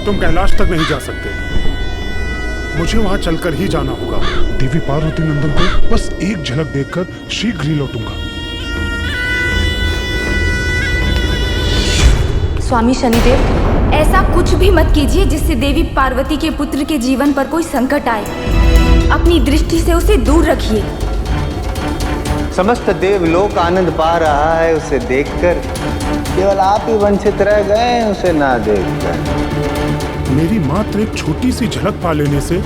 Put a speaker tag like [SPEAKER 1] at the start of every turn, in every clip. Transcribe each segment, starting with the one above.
[SPEAKER 1] तुम कैलाश तक नहीं जा सकते। मुझे वहां चलकर ही जाना होगा। देवी पार्वती नंदन को बस एक झलक देखकर शीघ्र ही लौटूंगा।
[SPEAKER 2] स्वामी शनिदेव, ऐसा कुछ भी मत कीजिए जिससे देवी पार्वती के पुत्र के जीवन पर कोई संकट आए। अपनी दृष्टि से उसे दूर रखिए।
[SPEAKER 3] समस्त देवलोक आनंद पा रहा है उसे देखकर, केवल आप ही वंचित रह गए उसे ना देखकर।
[SPEAKER 1] मेरी मात्र एक छोटी सी झलक पा लेने से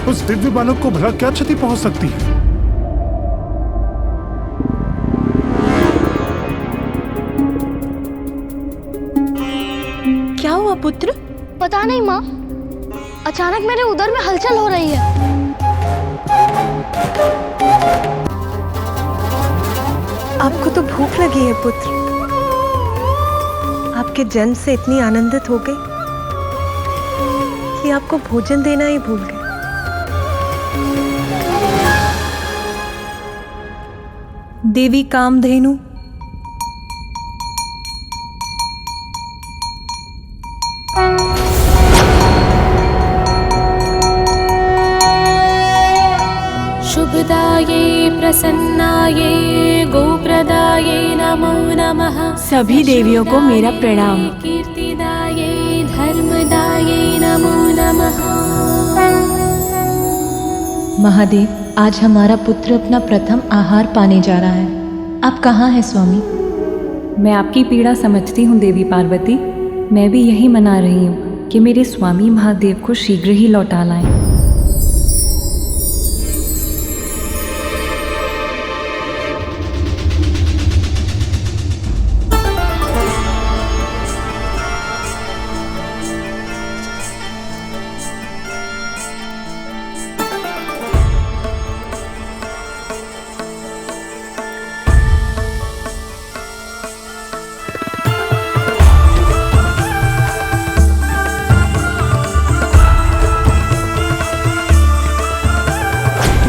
[SPEAKER 1] उस दिव्य बालक को भला क्या क्षति पहुंच सकती है?
[SPEAKER 4] क्या हुआ पुत्र?
[SPEAKER 5] पता नहीं माँ, अचानक मेरे उदर में हलचल हो रही है।
[SPEAKER 4] आपको तो भूख लगी है पुत्र। आपके जन्म से इतनी आनंदित हो गई कि आपको भोजन देना ही भूल गए।
[SPEAKER 6] देवी कामधेनु,
[SPEAKER 7] शुभदाये प्रसन्नाये गोप्रदाये नमो नमः।
[SPEAKER 6] सभी देवियों को मेरा प्रणाम।
[SPEAKER 7] कीर्तिदाये धर्मदाये नमो नमः।
[SPEAKER 8] महादेव, आज हमारा पुत्र अपना प्रथम आहार पाने जा रहा है। आप कहाँ हैं स्वामी?
[SPEAKER 9] मैं आपकी पीड़ा समझती हूँ देवी पार्वती। मैं भी यही मना रही हूँ कि मेरे स्वामी महादेव को शीघ्र ही लौटा लाएं।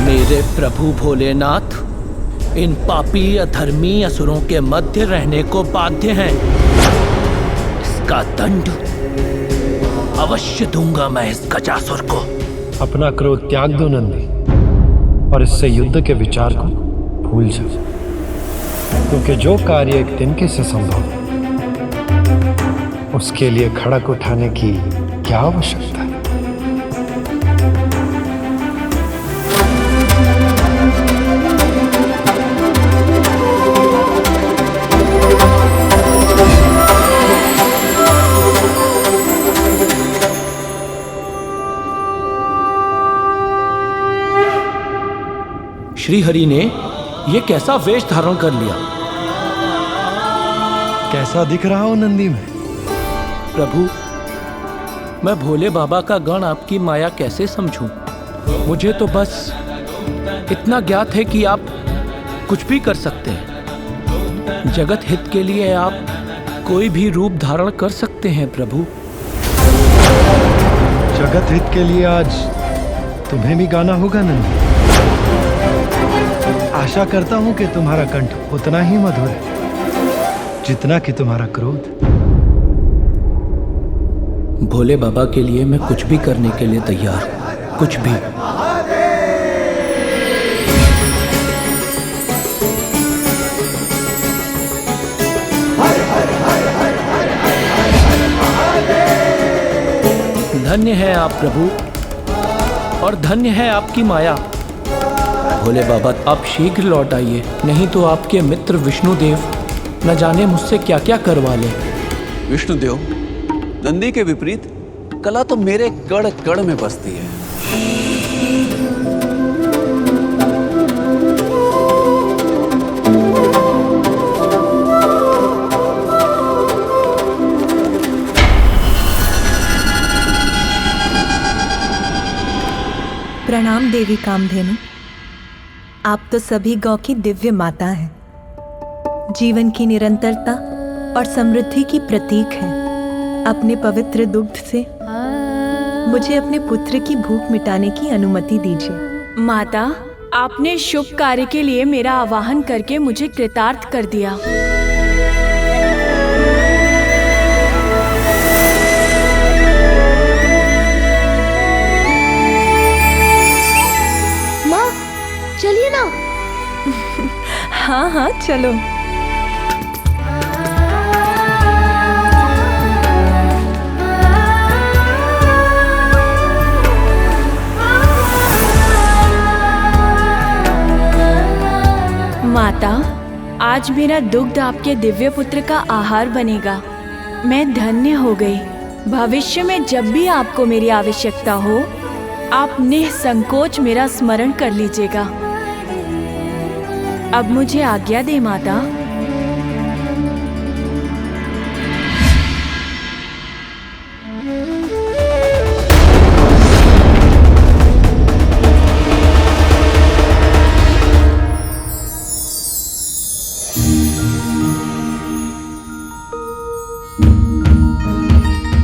[SPEAKER 10] मेरे प्रभु भोलेनाथ, इन पापी अधर्मी असुरों के मध्य रहने को बाध्य हैं। इसका दंड अवश्य दूंगा मैं इस गजासुर को।
[SPEAKER 11] अपना क्रोध त्याग दो नंदी, और इससे युद्ध के विचार को भूल जाओ, क्योंकि जो कार्य एक तिनके से संभव उसके लिए खड़क उठाने की क्या आवश्यकता है?
[SPEAKER 10] श्री हरि ने ये कैसा वेश धारण कर लिया?
[SPEAKER 11] कैसा दिख रहा हो नंदी में?
[SPEAKER 10] प्रभु, मैं भोले बाबा का गण आपकी माया कैसे समझूं? मुझे तो बस इतना ज्ञात है कि आप कुछ भी कर सकते हैं। जगत हित के लिए आप कोई भी रूप धारण कर सकते हैं प्रभु।
[SPEAKER 11] जगत हित के लिए आज तुम्हें भी गाना होगा नंदी। आशा करता हूं कि तुम्हारा कंठ उतना ही मधुर है जितना कि तुम्हारा क्रोध।
[SPEAKER 10] भोले बाबा के लिए मैं कुछ भी करने के लिए तैयार हूं, कुछ भी। धन्य है आप प्रभु, और धन्य है आपकी माया। भोले बाबा, आप शीघ्र लौट आइए, नहीं तो आपके मित्र विष्णुदेव न जाने मुझसे क्या क्या करवा ले।
[SPEAKER 12] विष्णुदेव, नंदी के विपरीत कला तो मेरे कड़ कड़ में बसती है।
[SPEAKER 6] प्रणाम देवी कामधेनु। आप तो सभी गौ की दिव्य माता हैं। जीवन की निरंतरता और समृद्धि की प्रतीक हैं। अपने पवित्र दुग्ध से मुझे अपने पुत्र की भूख मिटाने की अनुमति दीजिए।
[SPEAKER 13] माता, आपने शुभ कार्य के लिए मेरा आवाहन करके मुझे कृतार्थ कर दिया।
[SPEAKER 6] हाँ चलो।
[SPEAKER 13] माता, आज मेरा दुग्ध आपके दिव्य पुत्र का आहार बनेगा। मैं धन्य हो गई। भविष्य में जब भी आपको मेरी आवश्यकता हो, आप निसंकोच मेरा स्मरण कर लीजिएगा। अब मुझे आज्ञा दे माता।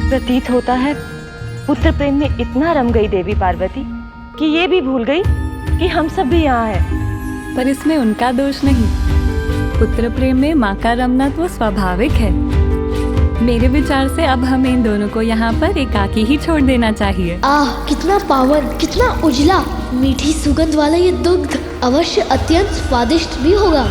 [SPEAKER 4] प्रतीत होता है पुत्र प्रेम में इतना रम गई देवी पार्वती कि ये भी भूल गई कि हम सब भी यहाँ हैं।
[SPEAKER 9] पर इसमें उनका दोष नहीं। पुत्र प्रेम में माँ का रमना तो स्वाभाविक है। मेरे विचार से अब हमें इन दोनों को यहाँ पर एकाकी ही छोड़ देना चाहिए।
[SPEAKER 5] आह, कितना पावन, कितना उजला, मीठी सुगंध वाला ये दुग्ध अवश्य अत्यंत स्वादिष्ट भी होगा।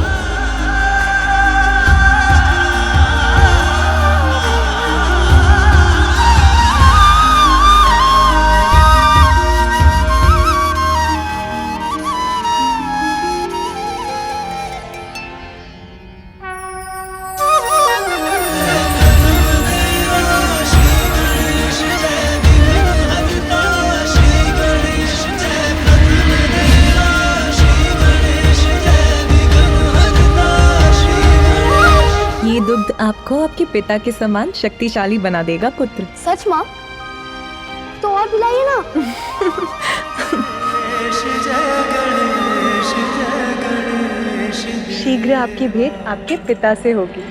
[SPEAKER 6] दुग्ध आपको आपके पिता के समान शक्तिशाली बना देगा पुत्र।
[SPEAKER 5] सच माँ? तो और पिलाइए ना।
[SPEAKER 4] शीघ्र आपकी भेंट आपके पिता से होगी।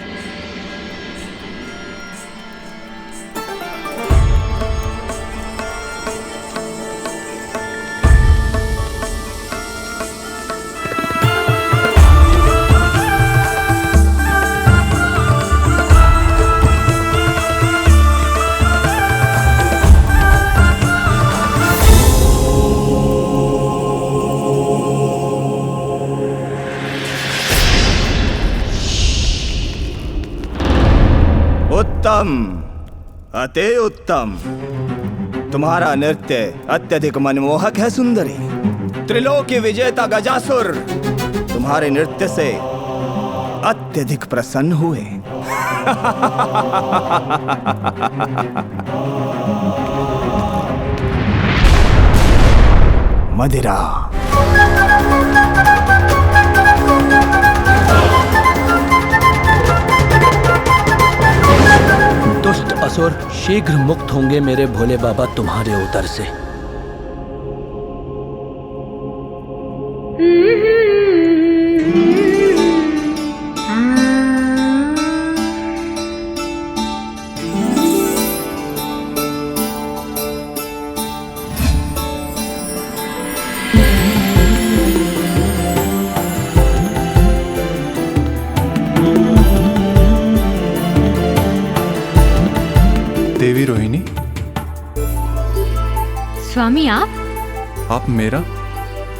[SPEAKER 14] उत्तम, अति उत्तम। तुम्हारा नृत्य अत्यधिक मनमोहक है सुंदरी। त्रिलोकी विजेता गजासुर तुम्हारे नृत्य से अत्यधिक प्रसन्न हुए। मदिरा।
[SPEAKER 10] दुष्ट असुर शीघ्र मुक्त होंगे मेरे भोले बाबा तुम्हारे उदर से।
[SPEAKER 15] देवी रोहिणी।
[SPEAKER 2] स्वामी आप
[SPEAKER 15] मेरा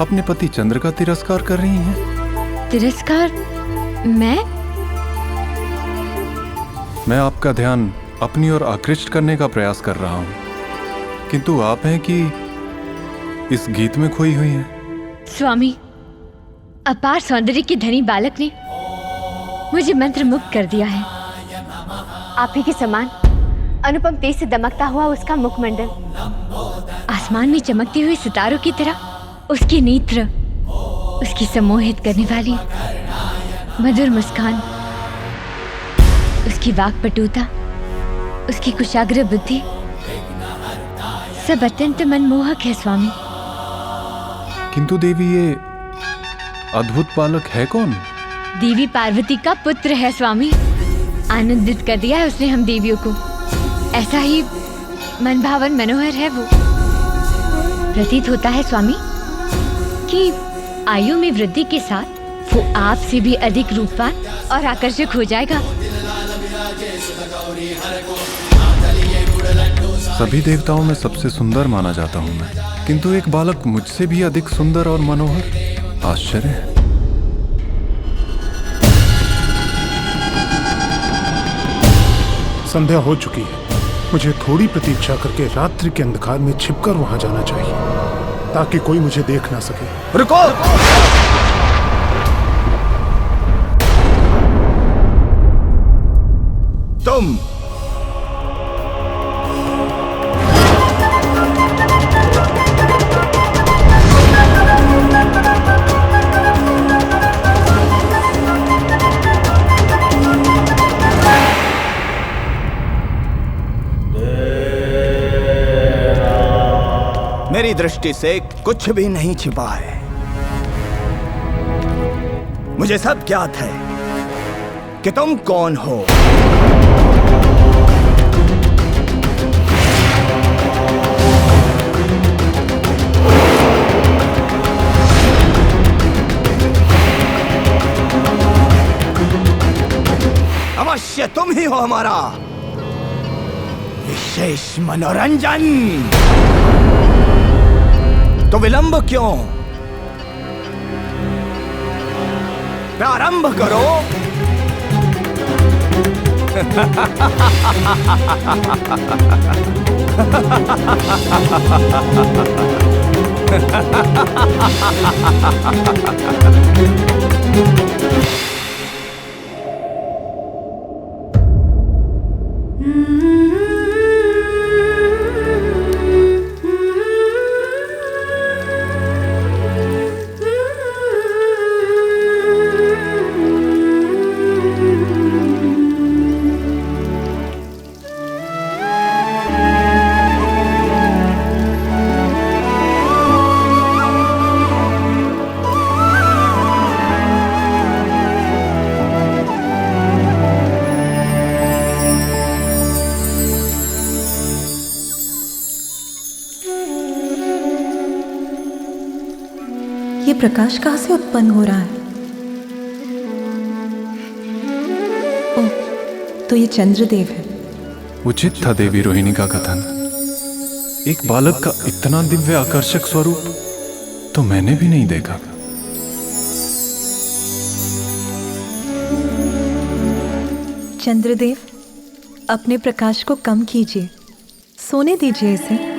[SPEAKER 15] अपने पति चंद्र का तिरस्कार कर रही हैं।
[SPEAKER 2] तिरस्कार?
[SPEAKER 15] मैं आपका ध्यान अपनी ओर आकृष्ट करने का प्रयास कर रहा हूं, किंतु आप हैं कि इस गीत में खोई हुई हैं।
[SPEAKER 2] स्वामी, अपार सौंदर्य के धनी बालक ने मुझे मंत्र मुक्त कर दिया है। आप ही के समान अनुपम तेज से दमकता हुआ उसका मुखमंडल, आसमान में चमकते हुए सितारों की तरह उसके नेत्र, उसकी सम्मोहित करने वाली मधुर मुस्कान, उसकी वाक्पटुता, उसकी कुशाग्र बुद्धि, सब अत्यंत मनमोहक है स्वामी।
[SPEAKER 15] किंतु देवी, ये अद्भुत बालक है कौन?
[SPEAKER 2] देवी पार्वती का पुत्र है स्वामी। आनंदित कर दिया है उसने हम देवियों को। ऐसा ही मनभावन मनोहर है वो। प्रतीत होता है स्वामी कि आयु में वृद्धि के साथ वो आपसे भी अधिक रूपवान और आकर्षक हो जाएगा।
[SPEAKER 15] सभी देवताओं में सबसे सुंदर माना जाता हूँ मैं, किंतु एक बालक मुझसे भी अधिक सुंदर और मनोहर। आश्चर्य है।
[SPEAKER 1] संध्या हो चुकी है। मुझे थोड़ी प्रतीक्षा करके रात्रि के अंधकार में छिपकर वहां जाना चाहिए, ताकि कोई मुझे देख ना सके।
[SPEAKER 14] रुको! तुम मेरी दृष्टि से कुछ भी नहीं छिपा है। मुझे सब ज्ञात है कि तुम कौन हो। अवश्य तुम ही हो हमारा विशेष मनोरंजन। तो विलंब क्यों? प्रारंभ करो।
[SPEAKER 6] ये प्रकाश कहाँ से उत्पन्न हो रहा है? ओह, तो ये चंद्रदेव है।
[SPEAKER 15] उचित था देवी रोहिणी का कथन। एक बालक का इतना दिव्य आकर्षक स्वरूप तो मैंने भी नहीं देखा।
[SPEAKER 6] चंद्रदेव, अपने प्रकाश को कम कीजिए, सोने दीजिए इसे।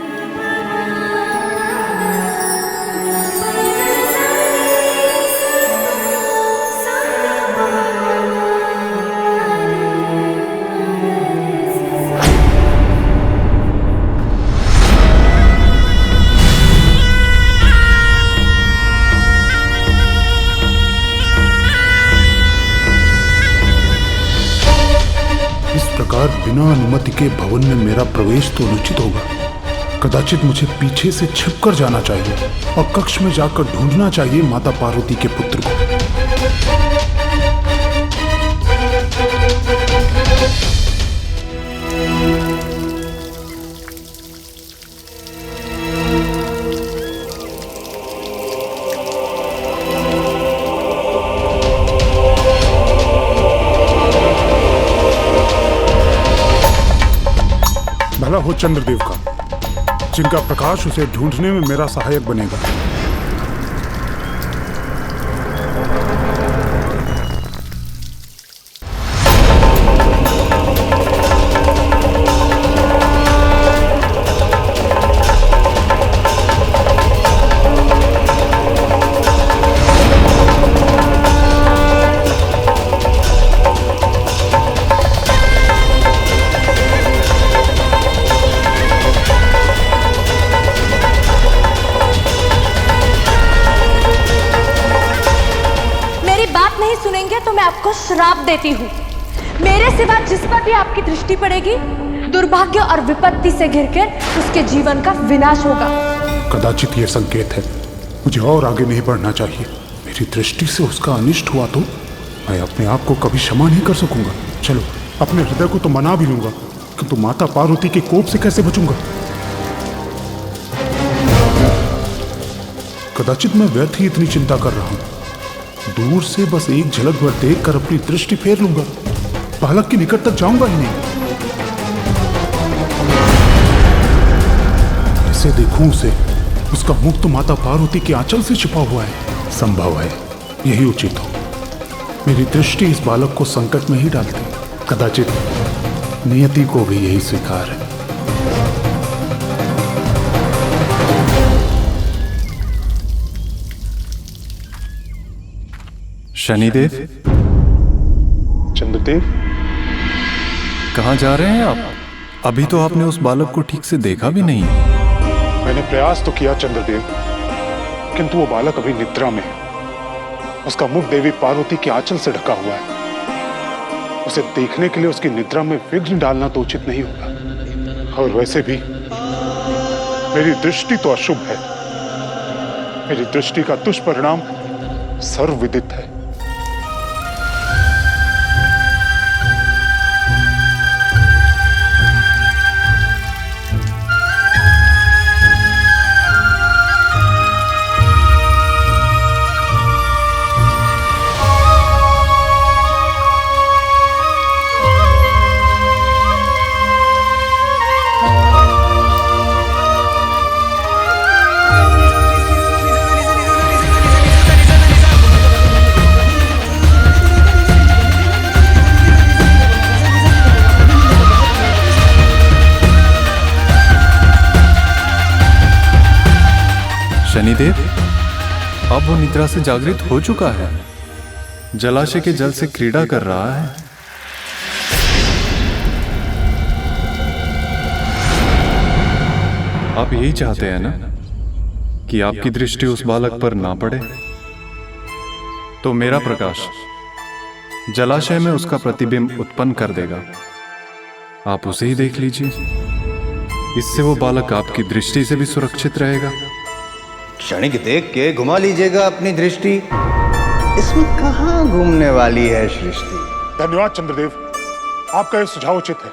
[SPEAKER 1] बिना अनुमति के भवन में मेरा प्रवेश तो अनुचित होगा। कदाचित मुझे पीछे से छिपकर जाना चाहिए और कक्ष में जाकर ढूंढना चाहिए माता पार्वती के पुत्र को। भला हो चंद्रदेव का, जिनका प्रकाश उसे ढूंढने में मेरा सहायक बनेगा।
[SPEAKER 13] तो मैं आपको श्राप देती हूँ। मेरे सिवा जिस पर भी आपकी दृष्टि पड़ेगी, दुर्भाग्य और विपत्ति से घिरकर उसके जीवन का विनाश होगा।
[SPEAKER 1] कदाचित यह संकेत है, मुझे और आगे नहीं बढ़ना चाहिए। मेरी दृष्टि से उसका अनिष्ट हुआ तो मैं अपने आप को कभी क्षमा नहीं कर सकूंगा। चलो, अपने हृदय को तो मना भी लूंगा, किंतु माता पार्वती के कोप से कैसे बचूंगा? कदाचित मैं व्यर्थ ही इतनी चिंता कर रहा हूं। दूर से बस एक झलक भर देखकर अपनी दृष्टि फेर लूंगा, बालक के निकट तक जाऊंगा ही नहीं। इसे देखूं उसे, उसका मुख तो माता पार्वती के आंचल से छिपा हुआ है। संभव है यही उचित हो। मेरी दृष्टि इस बालक को संकट में ही डालती। कदाचित नियति को भी यही स्वीकार है।
[SPEAKER 15] शनिदेव,
[SPEAKER 1] चंद्रदेव,
[SPEAKER 15] कहाँ जा रहे हैं आप? अभी तो आपने उस बालक को ठीक से देखा भी नहीं।
[SPEAKER 1] मैंने प्रयास तो किया चंद्रदेव, किंतु वो बालक अभी निद्रा में है। उसका मुख देवी पार्वती के आंचल से ढका हुआ है। उसे देखने के लिए उसकी निद्रा में विघ्न डालना तो उचित नहीं होगा। और वैसे भी मेरी दृष्टि तो अशुभ है। मेरी दृष्टि का दुष्परिणाम सर्वविदित है।
[SPEAKER 15] शनिदेव, अब वो निद्रा से जागृत हो चुका है। जलाशय के जल से क्रीड़ा कर रहा है। आप यही चाहते हैं ना कि आपकी दृष्टि उस बालक पर ना पड़े? तो मेरा प्रकाश जलाशय में उसका प्रतिबिंब उत्पन्न कर देगा। आप उसे ही देख लीजिए। इससे वो बालक आपकी दृष्टि से भी सुरक्षित रहेगा।
[SPEAKER 3] क्षणिक देख के घुमा लीजिएगा अपनी दृष्टि। इसमें कहाँ घूमने वाली है सृष्टि।
[SPEAKER 1] धन्यवाद चंद्रदेव, आपका यह सुझाव उचित है।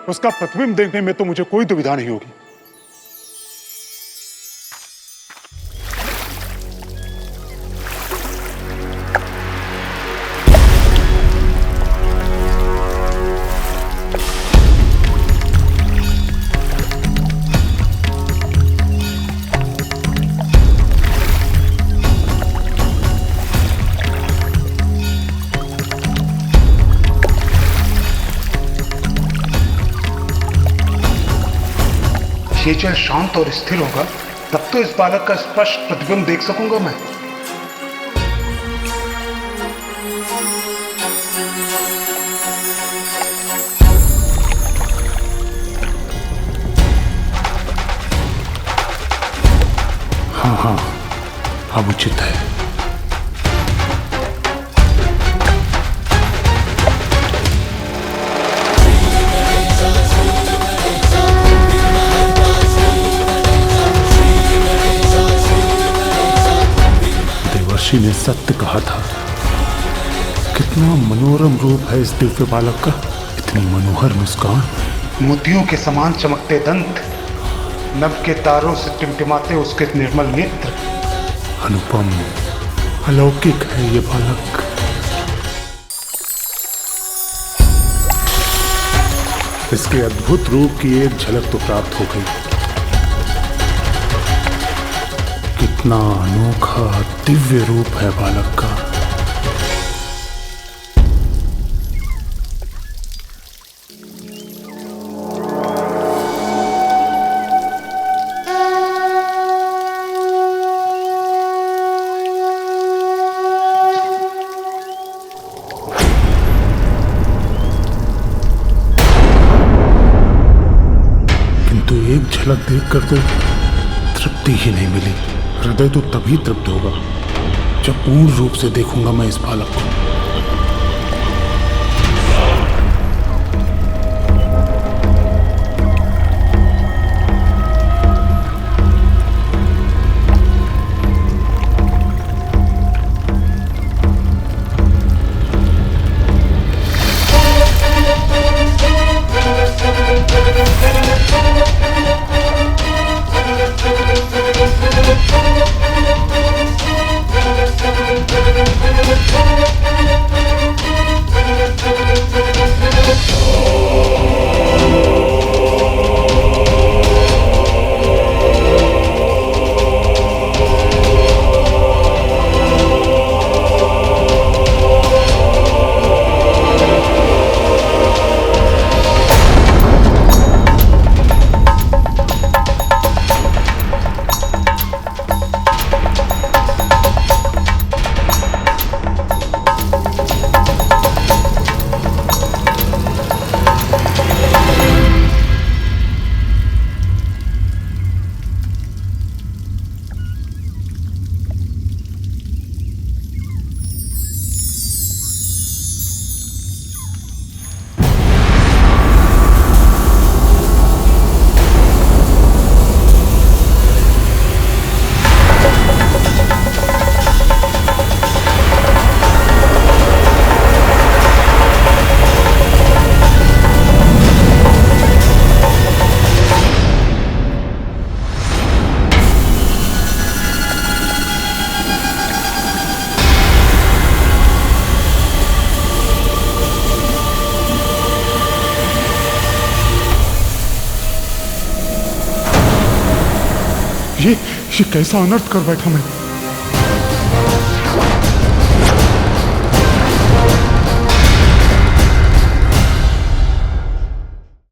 [SPEAKER 1] उसका प्रतिबिंब देखने में तो मुझे कोई दुविधा नहीं होगी। ये जल शांत और स्थिर होगा, तब तो इस बालक का स्पष्ट प्रतिबिंब देख सकूंगा मैं। हाँ, अब उचित है। देवर्षि ने सत्य कहा था। कितना मनोरम रूप है इस दिव्य बालक का। इतनी मनोहर मुस्कान, मोतियों के समान चमकते दंत, नभ के तारों से टिमटिमाते उसके निर्मल नेत्र। अनुपम, अलौकिक है ये बालक। इसके अद्भुत रूप की एक झलक तो प्राप्त हो गई। कितना अनोखा दिव्य रूप है बालक का। किंतु एक झलक देखकर तो तृप्ति ही नहीं मिली। हृदय तो तभी तृप्त होगा जब पूर्ण रूप से देखूंगा मैं इस बालक को। ये कैसा अनर्थ कर बैठा मैं।